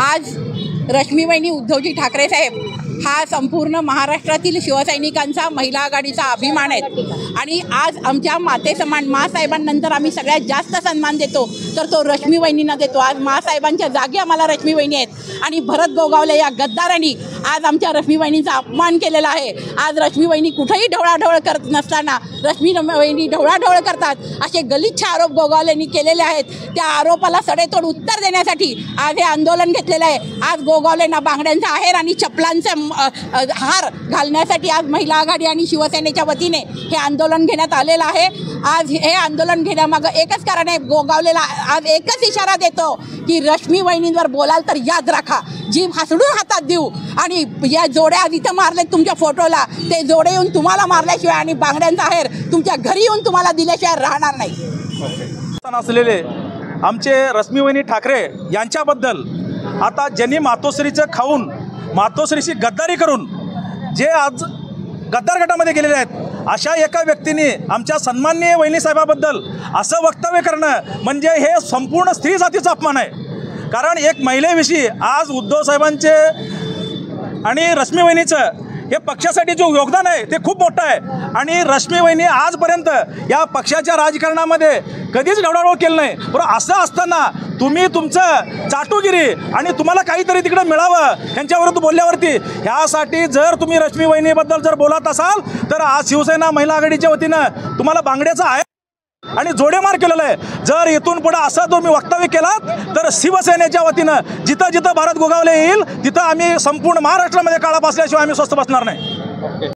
आज रश्मीवहिनी उद्धवजी ठाकरे साहेब हा संपूर्ण महाराष्ट्रातील शिवसैनिकांचा महिला आघाडीचा अभिमान आहे आणि आज आमच्या मातेसमान मासाहेबांनंतर आम्ही सगळ्यात जास्त सन्मान देतो तर तो रश्मीवहिनींना देतो। आज मासाहेबांच्या जागी आम्हाला रश्मीवहिनी आहेत आणि भरत गोगावले या गद्दारांनी आज आमच्या रश्मीवहिनींचा अपमान केलेला आहे। आज रश्मीवहिनी कुठेही ढवळाढवळ करत नसताना रश्मीवहिनी ढवळाढवळ करतात असे गलिच्छ आरोप गोगावलेंनी केलेले आहेत। त्या आरोपाला सडेतोड उत्तर देण्यासाठी आज हे आंदोलन घेतलेलं आहे। आज गोगावलेंना बांगड्यांचा आहेर आणि चपलांचा हार घालण्यासाठी आज महिला आघाडी आणि शिवसेनेच्या वतीने हे आंदोलन घेण्यात आलेलं आहे। आज हे आंदोलन घेण्यामागं एकच कारण आहे, गोगावलेला आज एकच इशारा देतो की रश्मीवहिनींवर बोलाल तर याद राखा, जीभ हसडून हातात देऊ आणि या जोड्या इथं मारले तुमच्या फोटोला, ते जोडे येऊन तुम्हाला मारल्याशिवाय आणि बांगड्यांचा आहेर तुमच्या घरी येऊन तुम्हाला दिल्याशिवाय राहणार नाही। असलेले आमचे रश्मीवहिनी ठाकरे यांच्याबद्दल आता ज्यांनी मातोश्रीचं खाऊन मातोश्रीशी गद्दारी करून जे आज गद्दार गटामध्ये गेलेले आहेत अशा एका व्यक्तीने आमच्या सन्माननीय वहिनी साहेबाबद्दल असं वक्तव्य करणं म्हणजे हे संपूर्ण स्त्री जातीचा अपमान आहे। कारण एक महिलेविषयी आज उद्धव साहेबांचे आणि रश्मीवहिनीचं हे पक्षासाठी जो योगदान आहे ते खूप मोठं आहे आणि रश्मीवहिनी आजपर्यंत या पक्षाच्या राजकारणामध्ये कधीच ढवळाढवळ केलं नाही। पण असं असताना तुम्ही तुमचं चाटुगिरी आणि तुम्हाला काहीतरी तिकडे मिळावं ह्यांच्याविरुद्ध बोलल्यावरती ह्यासाठी जर तुम्ही रश्मीवहिनीबद्दल जर बोलत असाल तर आज शिवसेना महिला आघाडीच्या वतीनं तुम्हाला बांगड्याचा आहे आणि जोडेमार केलेला आहे। जर इथून पुढे असं तुम्ही वक्तव्य केलात तर शिवसेनेच्या वतीनं जिथं जिथं भारत गोगावले येईल तिथं आम्ही संपूर्ण महाराष्ट्रामध्ये काळा बसल्याशिवाय आम्ही स्वस्थ बसणार नाही।